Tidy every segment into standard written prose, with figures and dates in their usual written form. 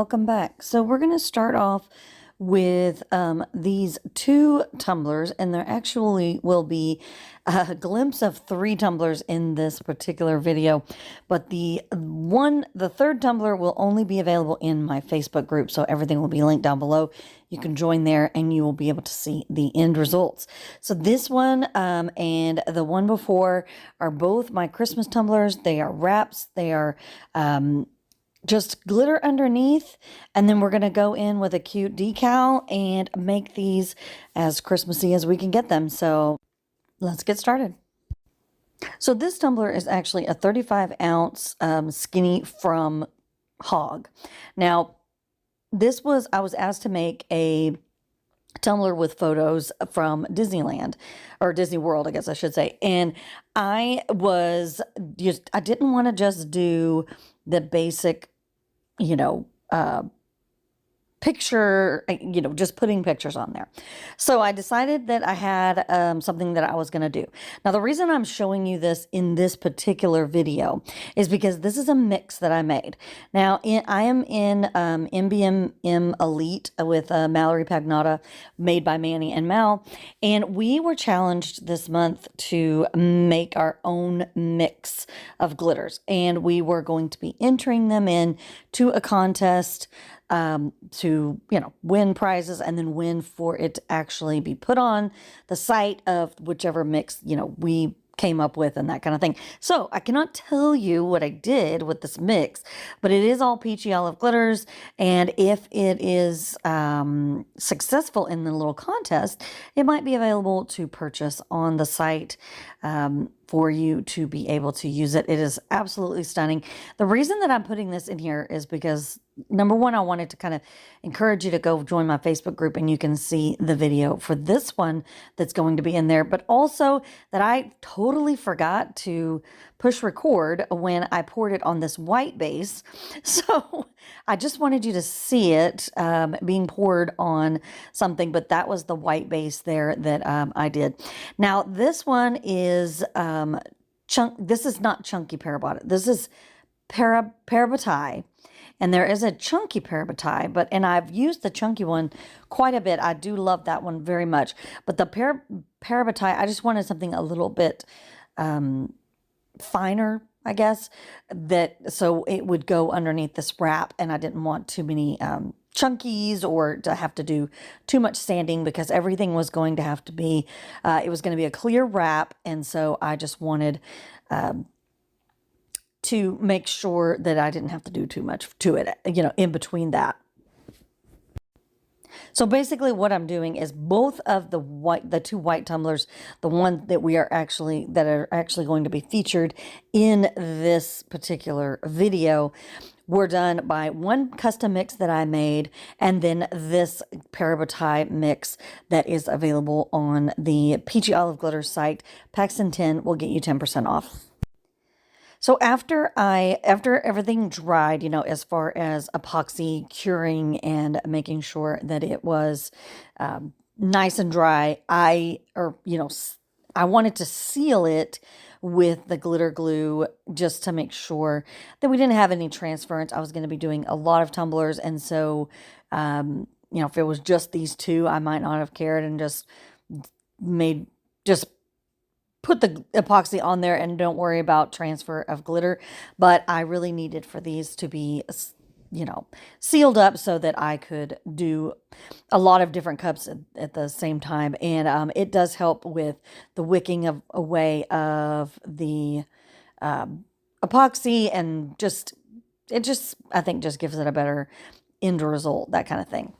welcome back. So we're going to start off with these two tumblers, and there actually will be a glimpse of three tumblers in this particular video, but the third tumbler will only be available in my Facebook group, so everything will be linked down below. You can join there and you will be able to see the end results. So this one and the one before are both my Christmas tumblers. They are wraps. They are just glitter underneath, and then we're going to go in with a cute decal and make these as Christmassy as we can get them. So let's get started. So this tumbler is actually a 35-ounce skinny from Hog. Now, I was asked to make a tumbler with photos from Disneyland, or Disney World, I guess I should say. And I didn't want to just do the basic, picture, just putting pictures on there. So I decided that I had something that I was going to do. Now, the reason I'm showing you this in this particular video is because this is a mix that I made. Now, I am in MBM Elite with Mallory Pagnotta, made by Manny and Mal, and we were challenged this month to make our own mix of glitters, and we were going to be entering them in to a contest to, win prizes and then win for it to actually be put on the site of whichever mix, we came up with and that kind of thing. So I cannot tell you what I did with this mix, but it is all Peachy Olive Glitters. And if it is successful in the little contest, it might be available to purchase on the site for you to be able to use it. It is absolutely stunning. The reason that I'm putting this in here is because, number one, I wanted to kind of encourage you to go join my Facebook group and you can see the video for this one that's going to be in there, but also that I totally forgot to push record when I poured it on this white base. So I just wanted you to see it being poured on something, but that was the white base there that I did. Now, this one is this is not chunky parabat. This is parabatai. And there is a chunky parabatai, and I've used the chunky one quite a bit. I do love that one very much. But the parabatai, I just wanted something a little bit finer, I guess, so it would go underneath this wrap, and I didn't want too many chunkies or to have to do too much sanding, because everything was going to have to be, it was going to be a clear wrap, and so I just wanted to make sure that I didn't have to do too much to it, in between that. So basically what I'm doing is both of the two white tumblers, the one that are actually going to be featured in this particular video, were done by one custom mix that I made, and then this parabatai mix that is available on the Peachy Olive Glitters site. Packs in 10 will get you 10% off. So after everything dried, as far as epoxy curing and making sure that it was nice and dry, I wanted to seal it with the glitter glue just to make sure that we didn't have any transference. I was going to be doing a lot of tumblers, and so if it was just these two, I might not have cared and just put the epoxy on there and don't worry about transfer of glitter. But I really needed for these to be, sealed up so that I could do a lot of different cups at the same time. And it does help with the wicking away of the epoxy, and I think just gives it a better end result, that kind of thing.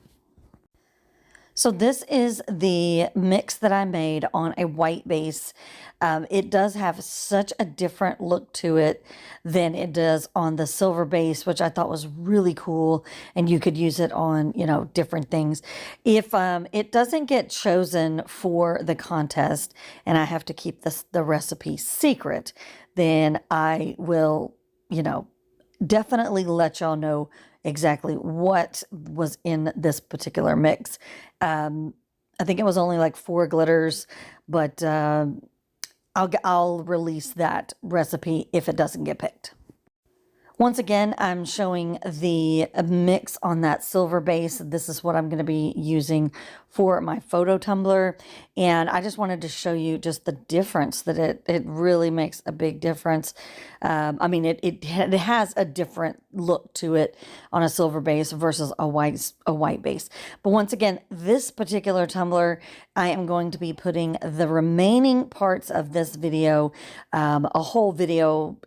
So this is the mix that I made on a white base. It does have such a different look to it than it does on the silver base, which I thought was really cool. And you could use it on, different things. If it doesn't get chosen for the contest and I have to keep the recipe secret, then I will, definitely let y'all know exactly what was in this particular mix. I think it was only like 4 glitters, but I'll release that recipe if it doesn't get picked. Once again, I'm showing the mix on that silver base. This is what I'm going to be using for my photo tumbler. And I just wanted to show you just the difference that it really makes a big difference. I mean, it has a different look to it on a silver base versus a white base. But once again, this particular tumbler, I am going to be putting the remaining parts of this video, a whole video,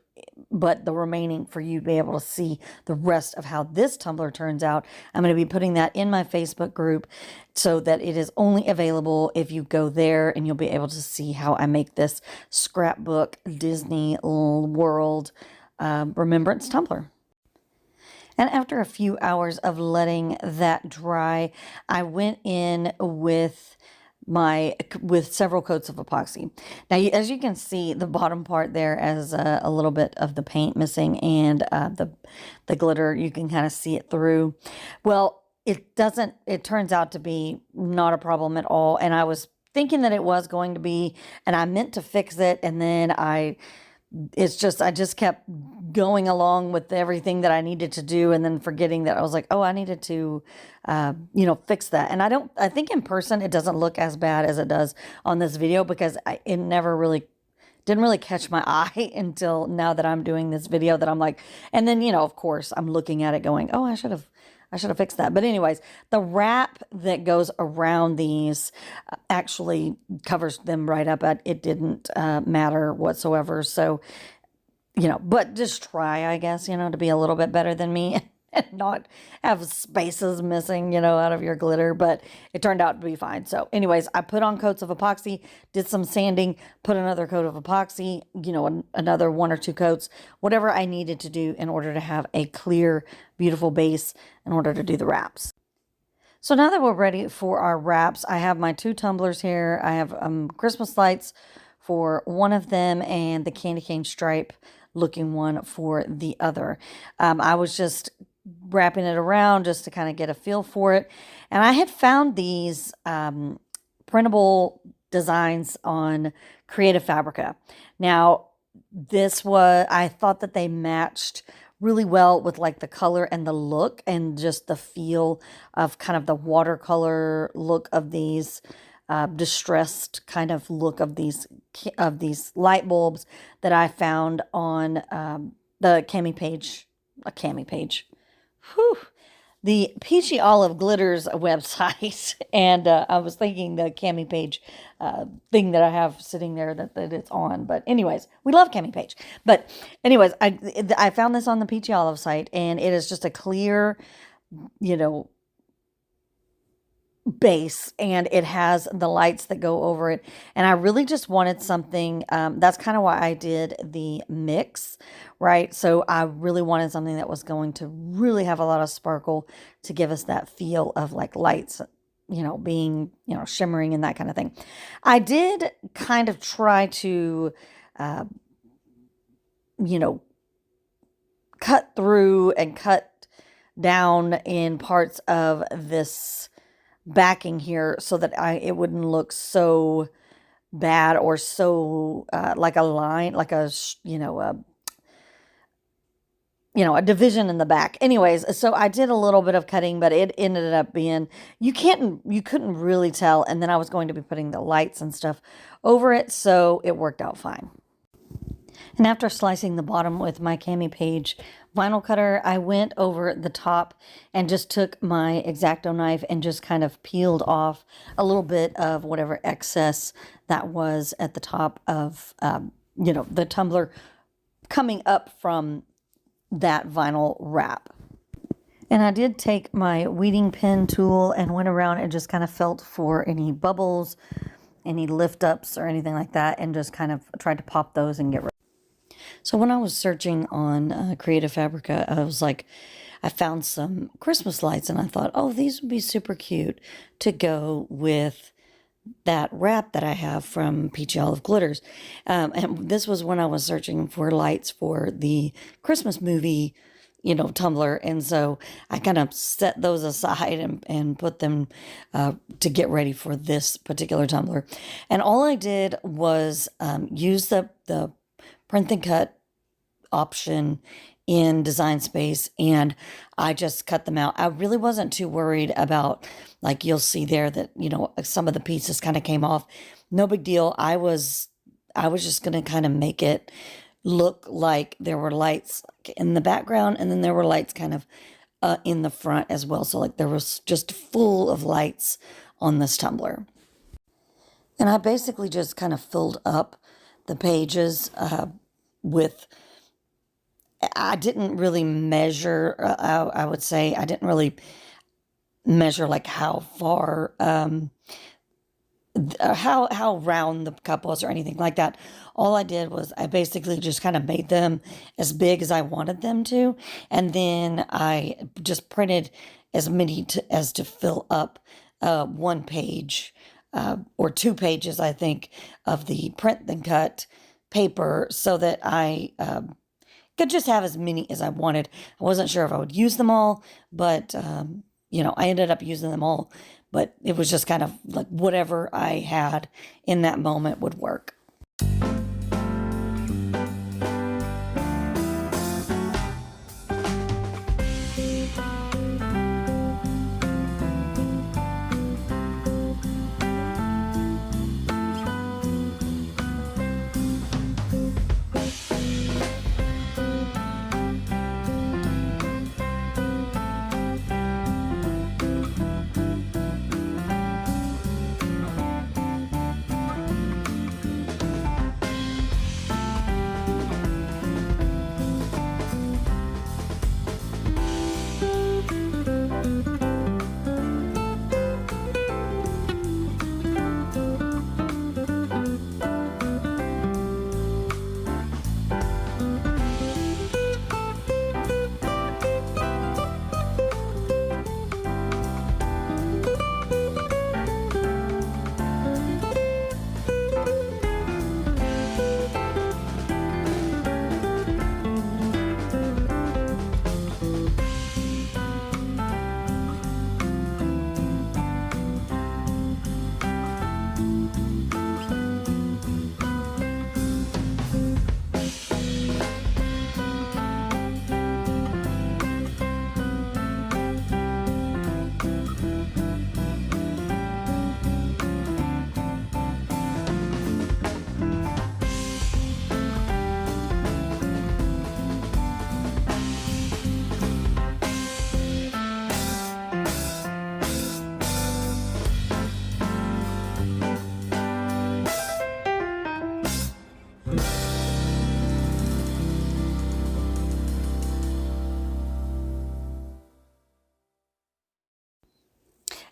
but the remaining for you to be able to see the rest of how this tumbler turns out. I'm going to be putting that in my Facebook group so that it is only available if you go there, and you'll be able to see how I make this scrapbook Disney World remembrance tumbler. And after a few hours of letting that dry, I went in with several coats of epoxy. Now, as you can see, the bottom part there has a little bit of the paint missing, and the glitter, you can kind of see it through. Well, it turns out to be not a problem at all, and I was thinking that it was going to be, and I meant to fix it, and then I just kept going along with everything that I needed to do, and then forgetting that I was like, oh, I needed to, fix that. And I think in person it doesn't look as bad as it does on this video, because it never really didn't really catch my eye until now that I'm doing this video, that I'm like, and then, of course I'm looking at it going, oh, I should have fixed that. But anyways, the wrap that goes around these actually covers them right up. It didn't matter whatsoever. So, but just try, I guess, to be a little bit better than me and not have spaces missing, out of your glitter. But it turned out to be fine. So anyways, I put on coats of epoxy, did some sanding, put another coat of epoxy, another 1 or 2 coats, whatever I needed to do in order to have a clear, beautiful base in order to do the wraps. So now that we're ready for our wraps, I have my 2 tumblers here. I have Christmas lights for one of them, and the candy cane stripe looking one for the other. I was just wrapping it around just to kind of get a feel for it. And I had found these printable designs on Creative Fabrica. Now, I thought that they matched really well with like the color and the look and just the feel of kind of the watercolor look of these, distressed kind of look of these light bulbs that I found on the the Peachy Olive Glitters website. And I was thinking the Cami Page thing that I have sitting there that it's on. But anyways, we love Cami Page. But anyways, I found this on the Peachy Olive site, and it is just a clear, base, and it has the lights that go over it. And I really just wanted something, that's kind of why I did the mix, right? So I really wanted something that was going to really have a lot of sparkle to give us that feel of like lights, being, shimmering and that kind of thing. I did kind of try to, cut through and cut down in parts of this backing here so that it wouldn't look so bad or so like a line, like a division in the back. Anyways, so I did a little bit of cutting, but it ended up being, you couldn't really tell. And then I was going to be putting the lights and stuff over it, so it worked out fine. And after slicing the bottom with my Cami Page vinyl cutter, I went over the top and just took my X-Acto knife and just kind of peeled off a little bit of whatever excess that was at the top of, the tumbler coming up from that vinyl wrap. And I did take my weeding pen tool and went around and just kind of felt for any bubbles, any lift ups or anything like that, and just kind of tried to pop those and get rid. So when I was searching on Creative Fabrica, I found some Christmas lights, and I thought, oh, these would be super cute to go with that wrap that I have from Peachy Olive Glitters. And this was when I was searching for lights for the Christmas movie, tumbler. And so I kind of set those aside and put them to get ready for this particular tumbler. And all I did was use the print and cut option in Design Space, and I just cut them out. I really wasn't too worried about, like you'll see there that, you know, some of the pieces kind of came off. No big deal. I was just going to kind of make it look like there were lights in the background, and then there were lights kind of in the front as well. So like there was just full of lights on this tumbler. And I basically just kind of filled up the pages with, I didn't really measure, I would say, I didn't really measure like how far, how round the cup was or anything like that. All I did was I basically just kind of made them as big as I wanted them to. And then I just printed as many as to fill up one page or 2 pages, I think, of the print and cut paper so that I could just have as many as I wanted. I wasn't sure if I would use them all, but, you know, I ended up using them all. But it was just kind of like whatever I had in that moment would work.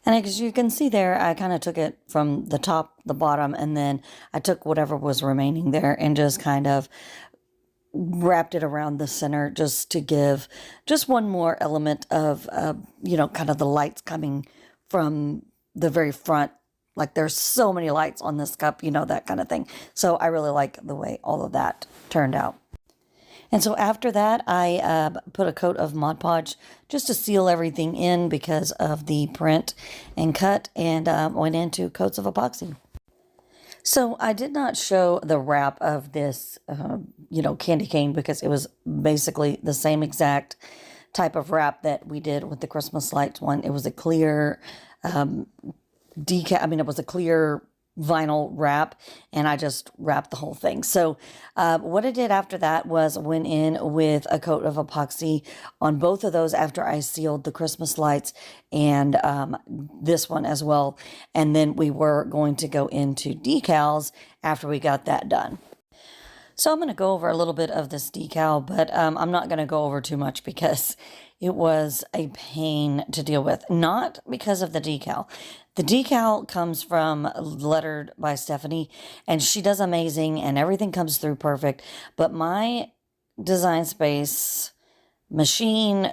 And as you can see there, I kind of took it from the top, the bottom, and then I took whatever was remaining there and just kind of wrapped it around the center just to give just one more element of, you know, kind of the lights coming from the very front. Like there's so many lights on this cup, you know, that kind of thing. So I really like the way all of that turned out. And so after that, I put a coat of Mod Podge just to seal everything in because of the print and cut, and went into coats of epoxy. So I did not show the wrap of this, you know, candy cane because it was basically the same exact type of wrap that we did with the Christmas lights one. It was a clear it was a clear vinyl wrap, and I just wrapped the whole thing. So what I did after that was went in with a coat of epoxy on both of those after I sealed the Christmas lights and this one as well. And then we were going to go into decals after we got that done. So I'm going to go over a little bit of this decal, but I'm not going to go over too much because it was a pain to deal with. Not because of the decal. The decal comes from Lettered by Stephanie, and she does amazing, and everything comes through perfect. But my Design Space machine,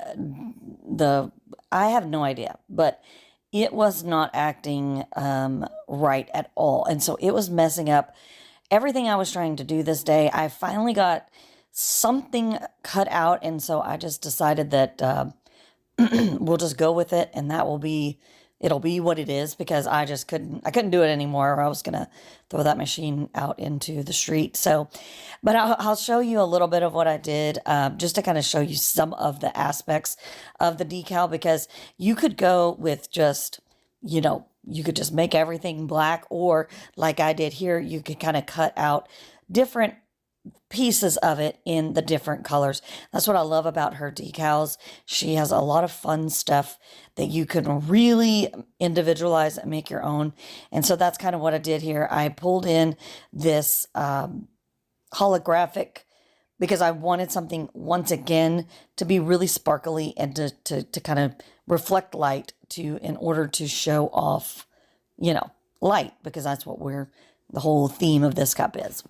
I have no idea, but it was not acting right at all. And so it was messing up everything I was trying to do this day. I finally got something cut out, and so I just decided that we'll just go with it, and that will be it'll be what it is, because I couldn't do it anymore, or I was going to throw that machine out into the street. So, but I'll show you a little bit of what I did, just to kind of show you some of the aspects of the decal, because you could go with just, you could just make everything black, or like I did here, you could kind of cut out different pieces of it in the different colors. That's what I love about her decals. She has a lot of fun stuff that you can really individualize and make your own. And so that's kind of what I did here. I pulled in this holographic, because I wanted something, once again, to be really sparkly and to kind of reflect light, in order to show off, light, because that's what the whole theme of this cup is.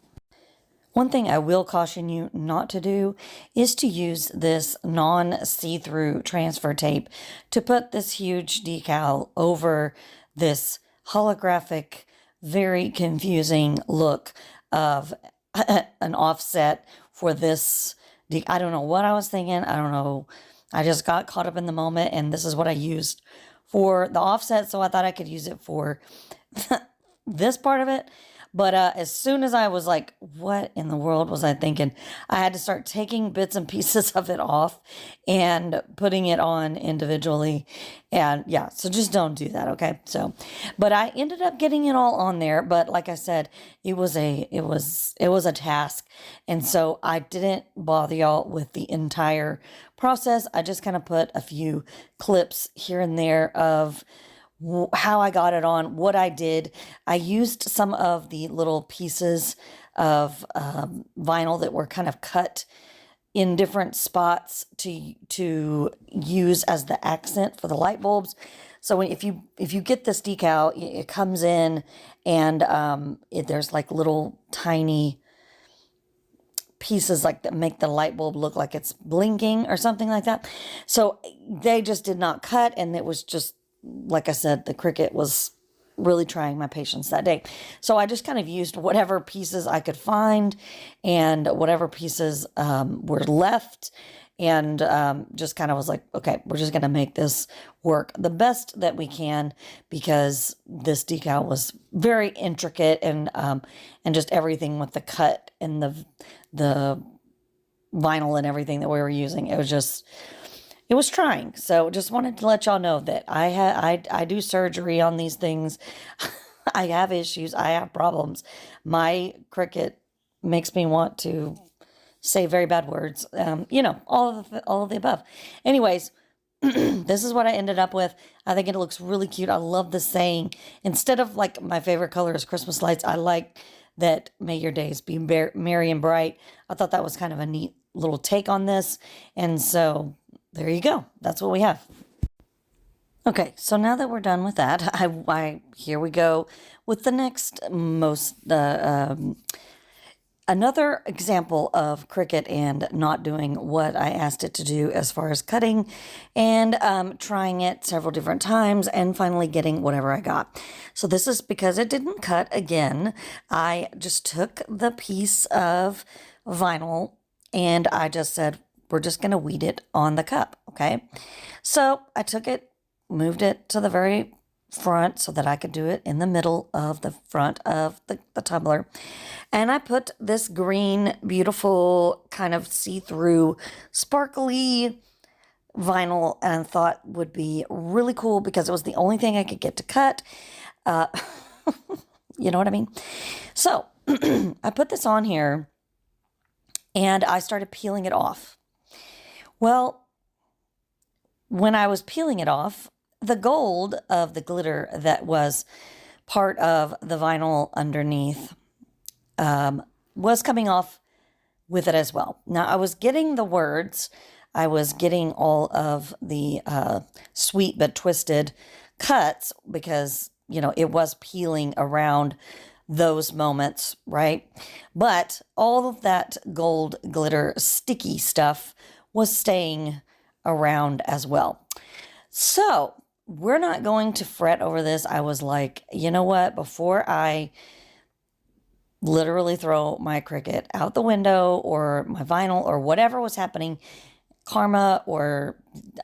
One thing I will caution you not to do is to use this non-see-through transfer tape to put this huge decal over this holographic, very confusing look of an offset for this. I don't know what I was thinking. I don't know. I just got caught up in the moment, and this is what I used for the offset, so I thought I could use it for this part of it. But as soon as I was like, what in the world was I thinking? I had to start taking bits and pieces of it off and putting it on individually. And yeah, so just don't do that, okay? So, but I ended up getting it all on there. But like I said, it was a task. And so I didn't bother y'all with the entire process. I just kind of put a few clips here and there of how I got it on, what I did. I used some of the little pieces of vinyl that were kind of cut in different spots to use as the accent for the light bulbs. So if you get this decal, it comes in, and there's like little tiny pieces like that make the light bulb look like it's blinking or something like that. So they just did not cut, and it was just, like I said, the Cricut was really trying my patience that day. So I just kind of used whatever pieces I could find and whatever pieces were left, and just kind of was like, okay, we're just going to make this work the best that we can, because this decal was very intricate, and just everything with the cut and the vinyl and everything that we were using. It was trying. So just wanted to let y'all know that I do surgery on these things. I have issues. I have problems. My Cricut makes me want to say very bad words. All of the above. Anyways, this is what I ended up with. I think it looks really cute. I love the saying. Instead of like my favorite color is Christmas lights, I like that may your days be merry and bright. I thought that was kind of a neat little take on this. And so there you go. That's what we have. Okay, so now that we're done with that, here we go with the next another example of Cricut and not doing what I asked it to do as far as cutting, and trying it several different times and finally getting whatever I got. So this is because it didn't cut again. I just took the piece of vinyl and I just said, we're just going to weed it on the cup, okay? So I took it, moved it to the very front so that I could do it in the middle of the front of the tumbler. And I put this green, beautiful, kind of see-through, sparkly vinyl, and thought would be really cool because it was the only thing I could get to cut. You know what I mean? So I put this on here and I started peeling it off. Well, when I was peeling it off, the gold of the glitter that was part of the vinyl underneath was coming off with it as well. Now, I was getting the words. I was getting all of the sweet but twisted cuts because, it was peeling around those moments, right? But all of that gold glitter sticky stuff was staying around as well. So we're not going to fret over this. I was like, you know what? Before I literally throw my Cricut out the window or my vinyl or whatever was happening, karma, or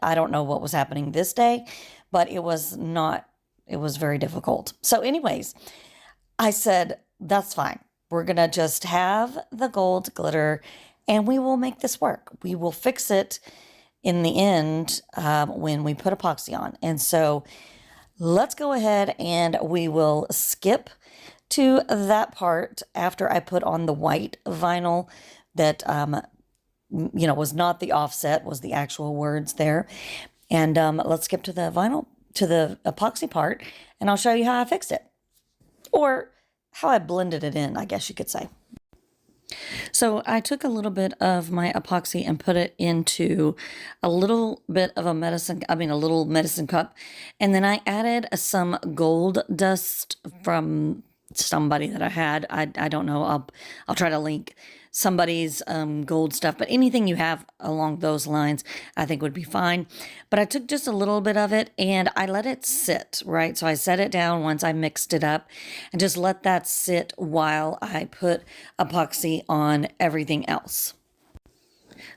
I don't know what was happening this day, but it was not it was very difficult. So anyways, I said, that's fine. We're going to just have the gold glitter and we will make this work. We will fix it in the end when we put epoxy on. And so let's go ahead and we will skip to that part after I put on the white vinyl that, you know, was not the offset, was the actual words there. And let's skip to the vinyl, to the epoxy part, and I'll show you how I fixed it. Or how I blended it in, I guess you could say. So I took a little bit of my epoxy and put it into a little bit of a little medicine cup. And then I added some gold dust from somebody that I had. I don't know. I'll try to link somebody's gold stuff, but anything you have along those lines, I think would be fine. But I took just a little bit of it and I let it sit, right? So I set it down once I mixed it up and just let that sit while I put epoxy on everything else.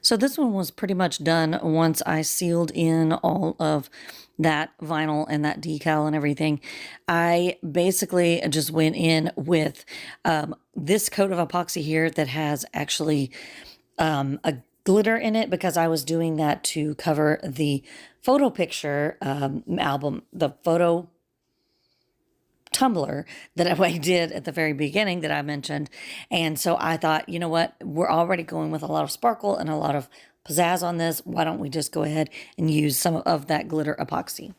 So this one was pretty much done once I sealed in all of that vinyl and that decal and everything. I basically just went in with this coat of epoxy here that has actually a glitter in it because I was doing that to cover the photo picture album, the photo tumbler that I did at the very beginning that I mentioned. And so I thought, you know what, we're already going with a lot of sparkle and a lot of pizzazz on this. Why don't we just go ahead and use some of that glitter epoxy?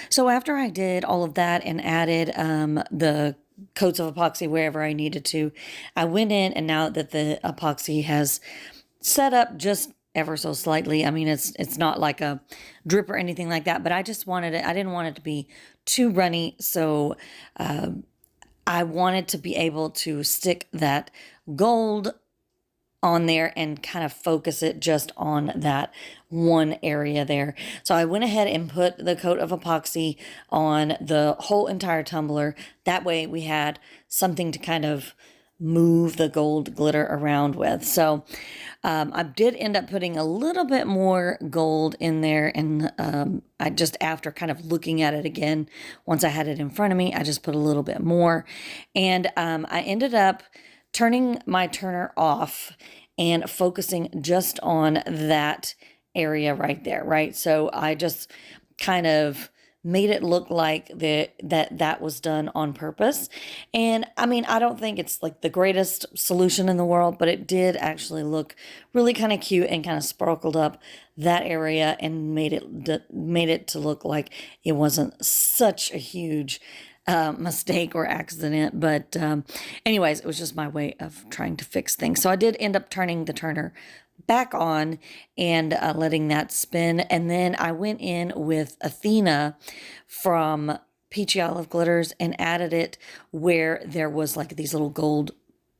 So after I did all of that and added the coats of epoxy wherever I needed to, I went in, and now that the epoxy has set up just ever so slightly, I mean, it's not like a drip or anything like that, but I just wanted it, I didn't want it to be too runny, so I wanted to be able to stick that gold on there and kind of focus it just on that one area there. So I went ahead and put the coat of epoxy on the whole entire tumbler. That way we had something to kind of move the gold glitter around with. So I did end up putting a little bit more gold in there, and I just, after kind of looking at it again, once I had it in front of me, I just put a little bit more. And I ended up turning my turner off and focusing just on that area right there, right? So I just kind of made it look like that was done on purpose. And I mean, I don't think it's like the greatest solution in the world, but it did actually look really kind of cute and kind of sparkled up that area and made it to look like it wasn't such a huge mistake or accident. But anyways, it was just my way of trying to fix things. So I did end up turning the turner back on and letting that spin. And then I went in with Athena from Peachy Olive Glitters and added it where there was like these little gold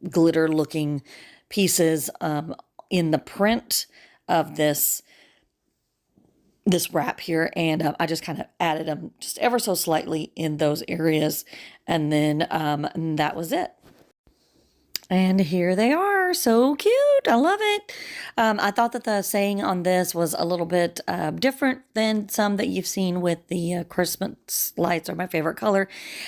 glitter looking pieces in the print of this wrap here. And I just kind of added them just ever so slightly in those areas. And then that was it. And here they are, so cute. I love it. I thought that the saying on this was a little bit different than some that you've seen with the Christmas lights, are my favorite color.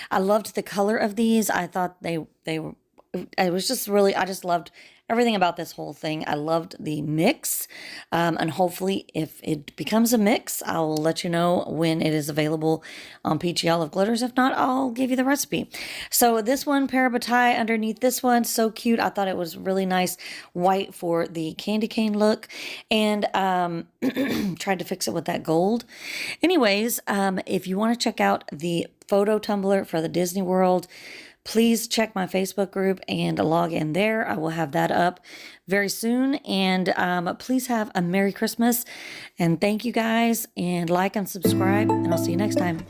I loved the color of these. I thought they were, it was just really, I just loved everything about this whole thing. I loved the mix, and hopefully if it becomes a mix, I'll let you know when it is available on Peachy Olive Glitters. If not, I'll give you the recipe. So this one, parabatai underneath this one, so cute. I thought it was really nice white for the candy cane look, and tried to fix it with that gold. Anyways, if you want to check out the photo tumbler for the Disney World, please check my Facebook group and log in there. I will have that up very soon. And please have a Merry Christmas. And thank you guys. And like and subscribe. And I'll see you next time.